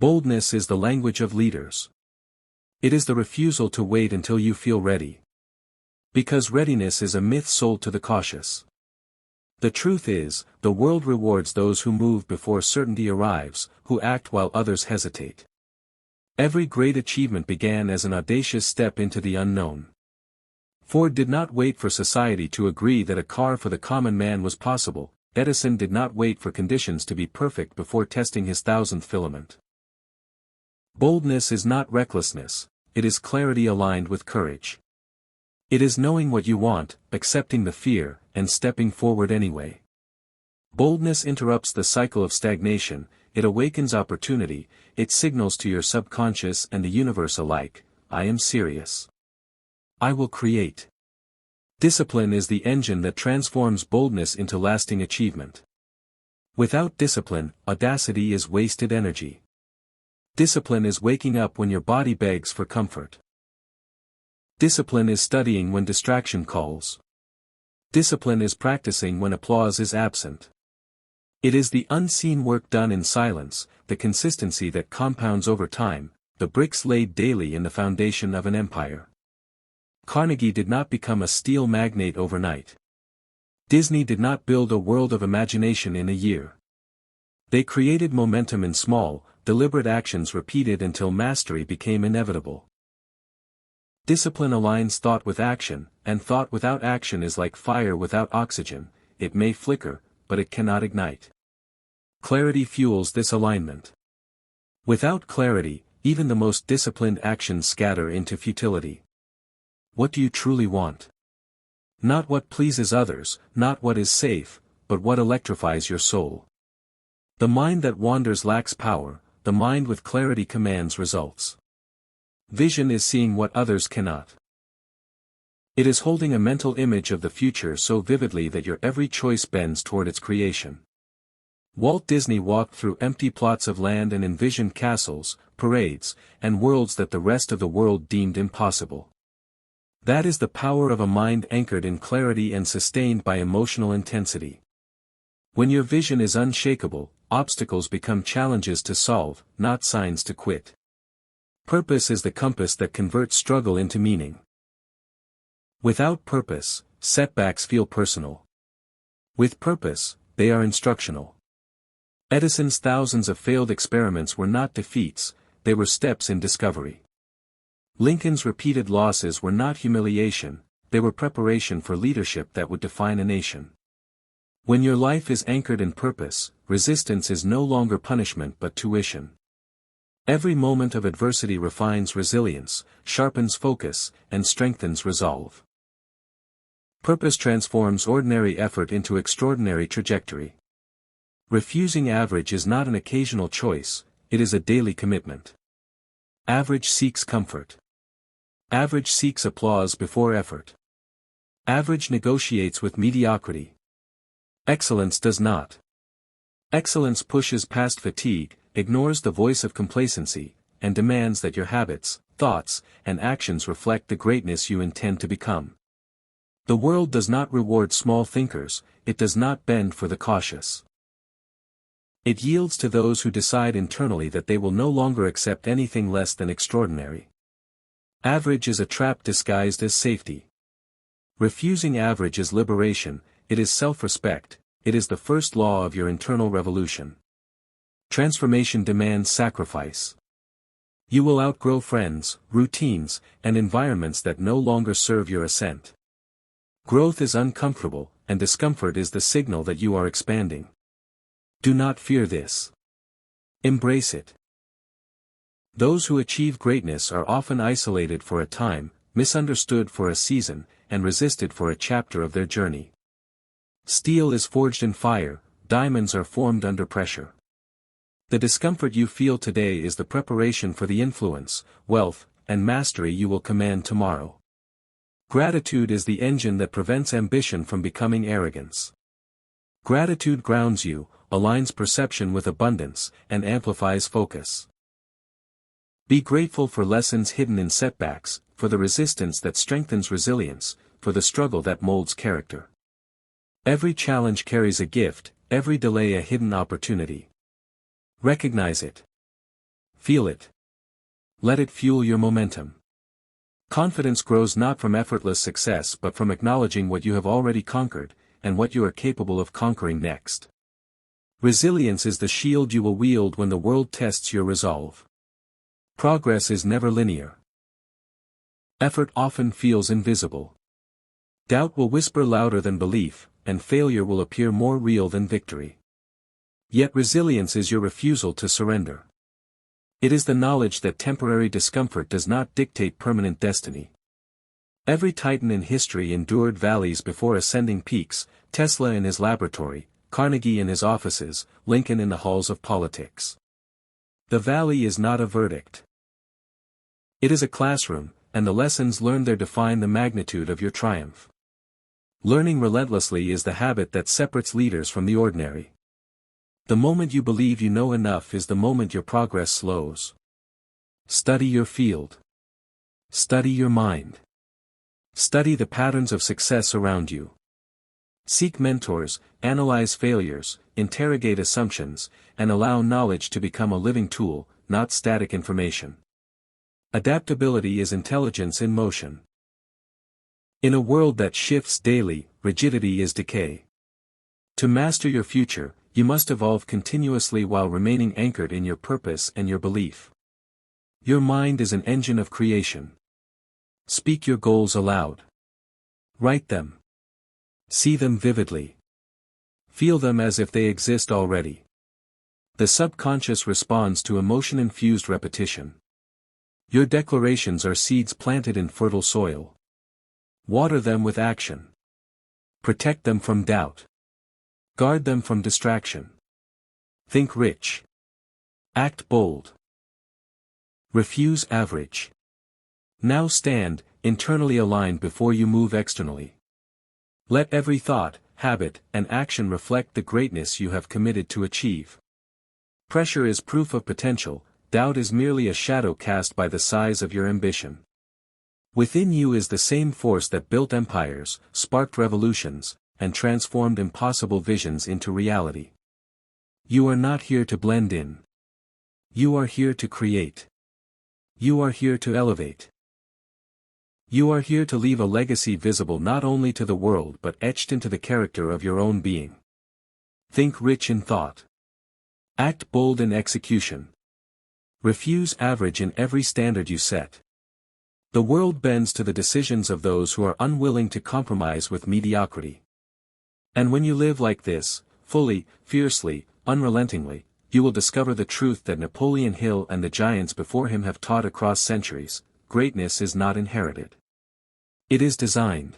Boldness is the language of leaders. It is the refusal to wait until you feel ready. Because readiness is a myth sold to the cautious. The truth is, the world rewards those who move before certainty arrives, who act while others hesitate. Every great achievement began as an audacious step into the unknown. Ford did not wait for society to agree that a car for the common man was possible. Edison did not wait for conditions to be perfect before testing his 1,000th filament. Boldness is not recklessness, it is clarity aligned with courage. It is knowing what you want, accepting the fear, and stepping forward anyway. Boldness interrupts the cycle of stagnation, it awakens opportunity, it signals to your subconscious and the universe alike, I am serious. I will create. Discipline is the engine that transforms boldness into lasting achievement. Without discipline, audacity is wasted energy. Discipline is waking up when your body begs for comfort. Discipline is studying when distraction calls. Discipline is practicing when applause is absent. It is the unseen work done in silence, the consistency that compounds over time, the bricks laid daily in the foundation of an empire. Carnegie did not become a steel magnate overnight. Disney did not build a world of imagination in a year. They created momentum in small, deliberate actions repeated until mastery became inevitable. Discipline aligns thought with action, and thought without action is like fire without oxygen, it may flicker, but it cannot ignite. Clarity fuels this alignment. Without clarity, even the most disciplined actions scatter into futility. What do you truly want? Not what pleases others, not what is safe, but what electrifies your soul. The mind that wanders lacks power, the mind with clarity commands results. Vision is seeing what others cannot. It is holding a mental image of the future so vividly that your every choice bends toward its creation. Walt Disney walked through empty plots of land and envisioned castles, parades, and worlds that the rest of the world deemed impossible. That is the power of a mind anchored in clarity and sustained by emotional intensity. When your vision is unshakable, obstacles become challenges to solve, not signs to quit. Purpose is the compass that converts struggle into meaning. Without purpose, setbacks feel personal. With purpose, they are instructional. Edison's thousands of failed experiments were not defeats, they were steps in discovery. Lincoln's repeated losses were not humiliation, they were preparation for leadership that would define a nation. When your life is anchored in purpose, resistance is no longer punishment but tuition. Every moment of adversity refines resilience, sharpens focus, and strengthens resolve. Purpose transforms ordinary effort into extraordinary trajectory. Refusing average is not an occasional choice, it is a daily commitment. Average seeks comfort. Average seeks applause before effort. Average negotiates with mediocrity. Excellence does not. Excellence pushes past fatigue, ignores the voice of complacency, and demands that your habits, thoughts, and actions reflect the greatness you intend to become. The world does not reward small thinkers, it does not bend for the cautious. It yields to those who decide internally that they will no longer accept anything less than extraordinary. Average is a trap disguised as safety. Refusing average is liberation, it is self-respect, it is the first law of your internal revolution. Transformation demands sacrifice. You will outgrow friends, routines, and environments that no longer serve your ascent. Growth is uncomfortable, and discomfort is the signal that you are expanding. Do not fear this. Embrace it. Those who achieve greatness are often isolated for a time, misunderstood for a season, and resisted for a chapter of their journey. Steel is forged in fire, diamonds are formed under pressure. The discomfort you feel today is the preparation for the influence, wealth, and mastery you will command tomorrow. Gratitude is the engine that prevents ambition from becoming arrogance. Gratitude grounds you, aligns perception with abundance, and amplifies focus. Be grateful for lessons hidden in setbacks, for the resistance that strengthens resilience, for the struggle that molds character. Every challenge carries a gift, every delay a hidden opportunity. Recognize it. Feel it. Let it fuel your momentum. Confidence grows not from effortless success but from acknowledging what you have already conquered, and what you are capable of conquering next. Resilience is the shield you will wield when the world tests your resolve. Progress is never linear. Effort often feels invisible. Doubt will whisper louder than belief, and failure will appear more real than victory. Yet resilience is your refusal to surrender. It is the knowledge that temporary discomfort does not dictate permanent destiny. Every titan in history endured valleys before ascending peaks, Tesla in his laboratory, Carnegie in his offices, Lincoln in the halls of politics. The valley is not a verdict. It is a classroom, and the lessons learned there define the magnitude of your triumph. Learning relentlessly is the habit that separates leaders from the ordinary. The moment you believe you know enough is the moment your progress slows. Study your field. Study your mind. Study the patterns of success around you. Seek mentors, analyze failures, interrogate assumptions, and allow knowledge to become a living tool, not static information. Adaptability is intelligence in motion. In a world that shifts daily, rigidity is decay. To master your future, you must evolve continuously while remaining anchored in your purpose and your belief. Your mind is an engine of creation. Speak your goals aloud. Write them. See them vividly. Feel them as if they exist already. The subconscious responds to emotion-infused repetition. Your declarations are seeds planted in fertile soil. Water them with action. Protect them from doubt. Guard them from distraction. Think rich. Act bold. Refuse average. Now stand, internally aligned before you move externally. Let every thought, habit, and action reflect the greatness you have committed to achieve. Pressure is proof of potential, doubt is merely a shadow cast by the size of your ambition. Within you is the same force that built empires, sparked revolutions, and transformed impossible visions into reality. You are not here to blend in. You are here to create. You are here to elevate. You are here to leave a legacy visible not only to the world but etched into the character of your own being. Think rich in thought. Act bold in execution. Refuse average in every standard you set. The world bends to the decisions of those who are unwilling to compromise with mediocrity. And when you live like this, fully, fiercely, unrelentingly, you will discover the truth that Napoleon Hill and the giants before him have taught across centuries: greatness is not inherited. It is designed.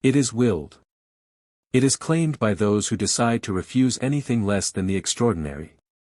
It is willed. It is claimed by those who decide to refuse anything less than the extraordinary.